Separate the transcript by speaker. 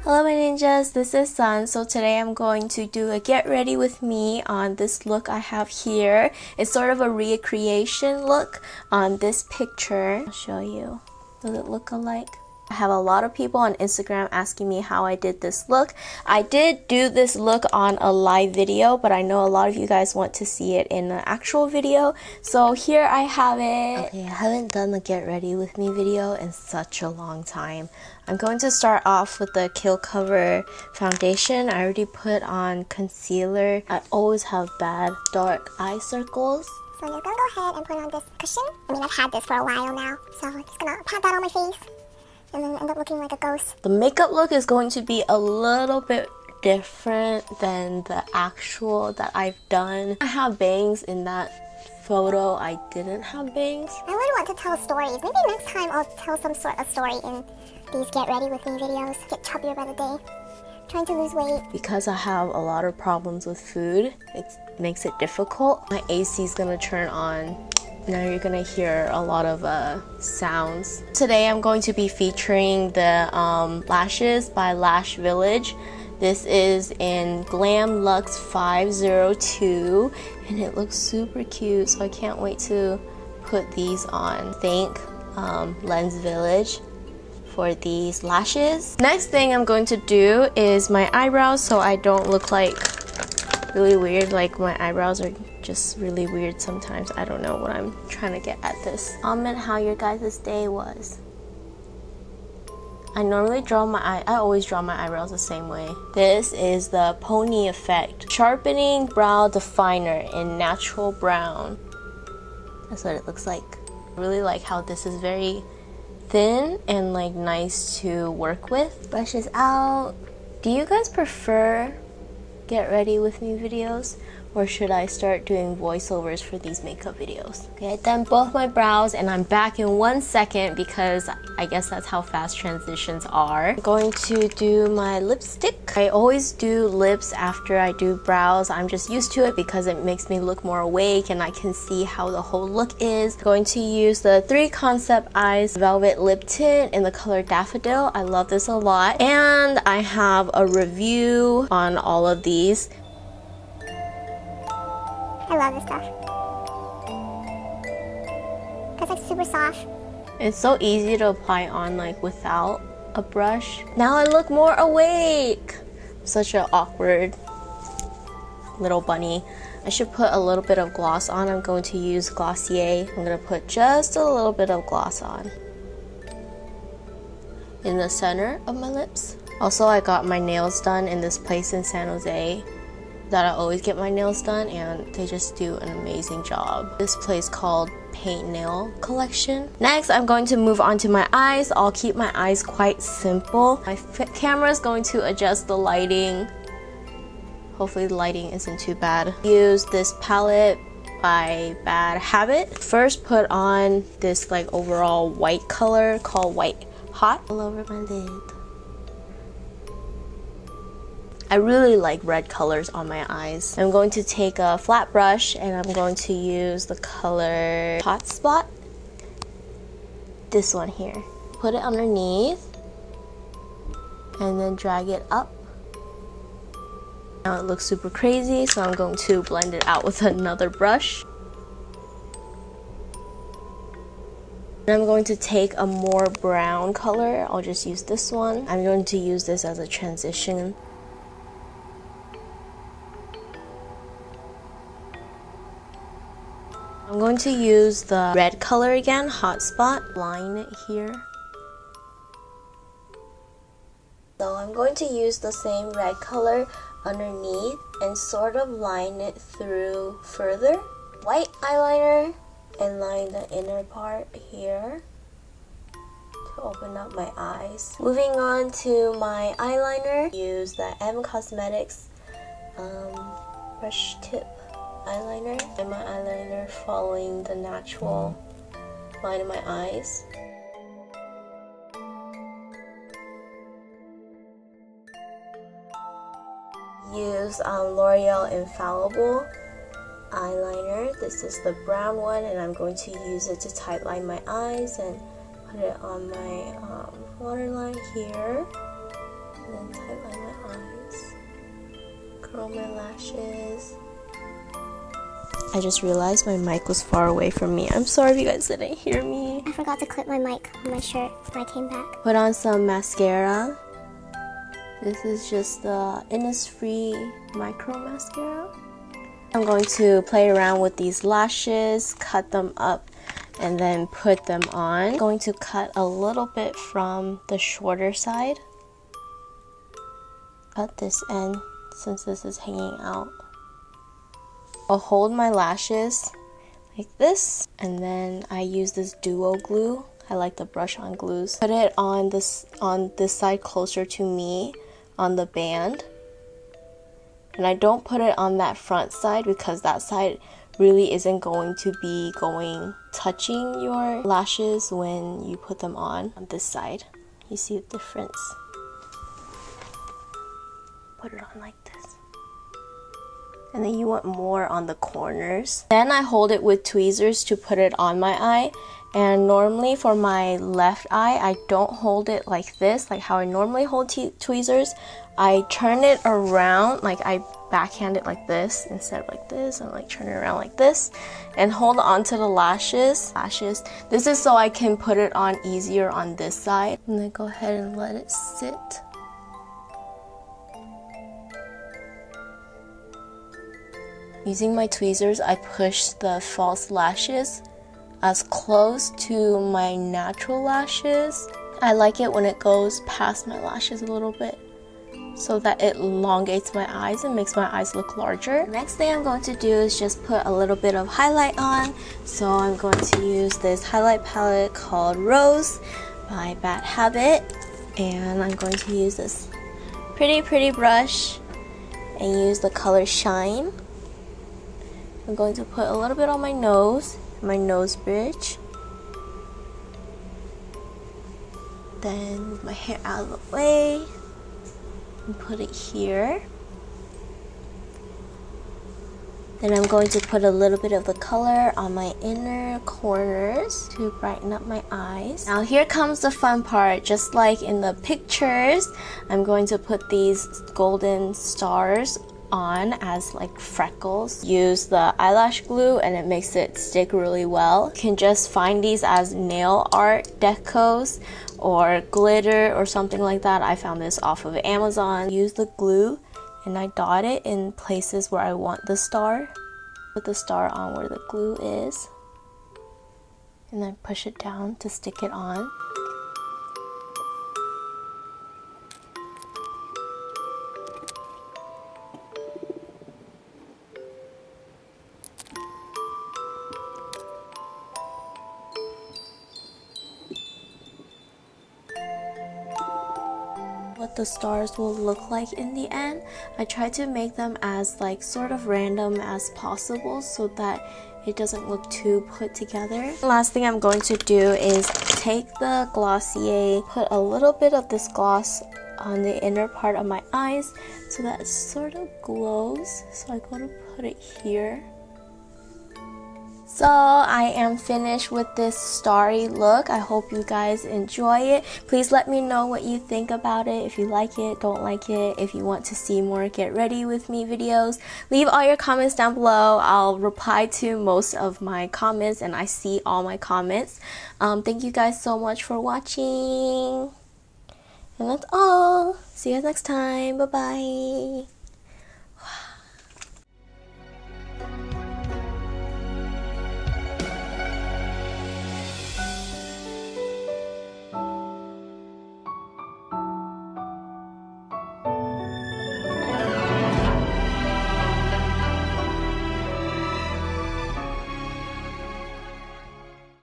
Speaker 1: Hello my ninjas, this is Sun. So today I'm going to do a get ready with me on this look I have here. It's sort of a recreation look on this picture. I'll show you. Does it look alike? I have a lot of people on Instagram asking me how I did this look. I did do this look on a live video, but I know a lot of you guys want to see it in an actual video. So here I have it. Okay, I haven't done the get ready with me video in such a long time. I'm going to start off with the Kill Cover foundation. I already put on concealer. I always have bad dark eye circles.
Speaker 2: So I'm just gonna go ahead and put on this cushion. I mean, I've had this for a while now. So I'm just gonna pat that on my face and then end up looking like a ghost.
Speaker 1: The makeup look is going to be a little bit different than the actual that I've done. I have bangs in that photo. I didn't have bangs.
Speaker 2: I would want to tell stories. Maybe next time I'll tell some sort of story in these get ready with me videos. Get chubbier by the day. Trying to lose weight.
Speaker 1: Because I have a lot of problems with food, it makes it difficult. My AC is gonna turn on. Now you're gonna hear a lot of sounds. Today I'm going to be featuring the lashes by Lash Village. This is in Glam Luxe 502 and it looks super cute, so I can't wait to put these on. Thank Lens Village for these lashes. Next thing I'm going to do is my eyebrows so I don't look like really weird. Like my eyebrows are just really weird sometimes. I don't know what I'm trying to get at this. Comment how your guys' day was. I normally draw I always draw my eyebrows the same way. This is the Pony Effect Sharpening Brow Definer in Natural Brown. That's what it looks like. I really like how this is very thin and like nice to work with. Brushes out. Do you guys prefer get ready with me videos, or should I start doing voiceovers for these makeup videos? Okay, I've done both my brows and I'm back in 1 second because I guess that's how fast transitions are. I'm going to do my lipstick. I always do lips after I do brows. I'm just used to it because it makes me look more awake and I can see how the whole look is. I'm going to use the 3 Concept Eyes Velvet Lip Tint in the color Daffodil. I love this a lot. And I have a review on all of these.
Speaker 2: I love this stuff. Because it's super soft.
Speaker 1: It's so easy to apply on like without a brush. Now I look more awake. I'm such an awkward little bunny. I should put a little bit of gloss on. I'm going to use Glossier. I'm going to put just a little bit of gloss on in the center of my lips. Also, I got my nails done in this place in San Jose that I always get my nails done, and they just do an amazing job. This place called Paint Nail Collection. Next, I'm going to move on to my eyes. I'll keep my eyes quite simple. My camera is going to adjust the lighting. Hopefully the lighting isn't too bad. Use this palette by Bad Habit. First, put on this like overall white color called White Hot all over my lid. I really like red colors on my eyes. I'm going to take a flat brush and I'm going to use the color Hot Spot. This one here. Put it underneath and then drag it up. Now it looks super crazy, so I'm going to blend it out with another brush. And I'm going to take a more brown color. I'll just use this one. I'm going to use this as a transition. I'm going to use the red color again, Hot Spot, line it here. So I'm going to use the same red color underneath and sort of line it through further. White eyeliner and line the inner part here to open up my eyes. Moving on to my eyeliner, use the M Cosmetics brush tip eyeliner, and my eyeliner following the natural line of my eyes. Use L'Oreal Infallible eyeliner. This is the brown one and I'm going to use it to tightline my eyes and put it on my waterline here. And then tightline my eyes. Curl my lashes. I just realized my mic was far away from me. I'm sorry if you guys didn't hear me.
Speaker 2: I forgot to clip my mic on my shirt when I came back.
Speaker 1: Put on some mascara. This is just the Innisfree Micro Mascara. I'm going to play around with these lashes, cut them up, and then put them on. I'm going to cut a little bit from the shorter side. Cut this end since this is hanging out. I'll hold my lashes like this, and then I use this duo glue. I like the brush on glues. Put it on this side closer to me on the band. And I don't put it on that front side because that side really isn't going to be touching your lashes when you put them on this side. You see the difference? Put it on like this. And then you want more on the corners. Then I hold it with tweezers to put it on my eye. And normally for my left eye, I don't hold it like this, like how I normally hold tweezers. I turn it around, like I backhand it like this instead of like this, and like turn it around like this and hold on to the lashes. This is so I can put it on easier on this side. And then go ahead and let it sit. Using my tweezers, I push the false lashes as close to my natural lashes. I like it when it goes past my lashes a little bit so that it elongates my eyes and makes my eyes look larger. Next thing I'm going to do is just put a little bit of highlight on. So I'm going to use this highlight palette called Rose by Bad Habit. And I'm going to use this pretty brush and use the color Shine. I'm going to put a little bit on my nose bridge. Then move my hair out of the way and put it here. Then I'm going to put a little bit of the color on my inner corners to brighten up my eyes. Now here comes the fun part. Just like in the pictures, I'm going to put these golden stars on as like freckles. Use the eyelash glue and it makes it stick really well. You can just find these as nail art decos or glitter or something like that. I found this off of Amazon. Use the glue and I dot it in places where I want the star. Put the star on where the glue is and then push it down to stick it on. What the stars will look like in the end. I try to make them as like sort of random as possible so that it doesn't look too put together. Last thing I'm going to do is take the Glossier, put a little bit of this gloss on the inner part of my eyes so that it sort of glows. So I'm going to put it here. So I am finished with this starry look. I hope you guys enjoy it. Please let me know what you think about it. If you like it, don't like it. If you want to see more get ready with me videos, leave all your comments down below. I'll reply to most of my comments and I see all my comments. Thank you guys so much for watching. And that's all. See you guys next time. Bye bye.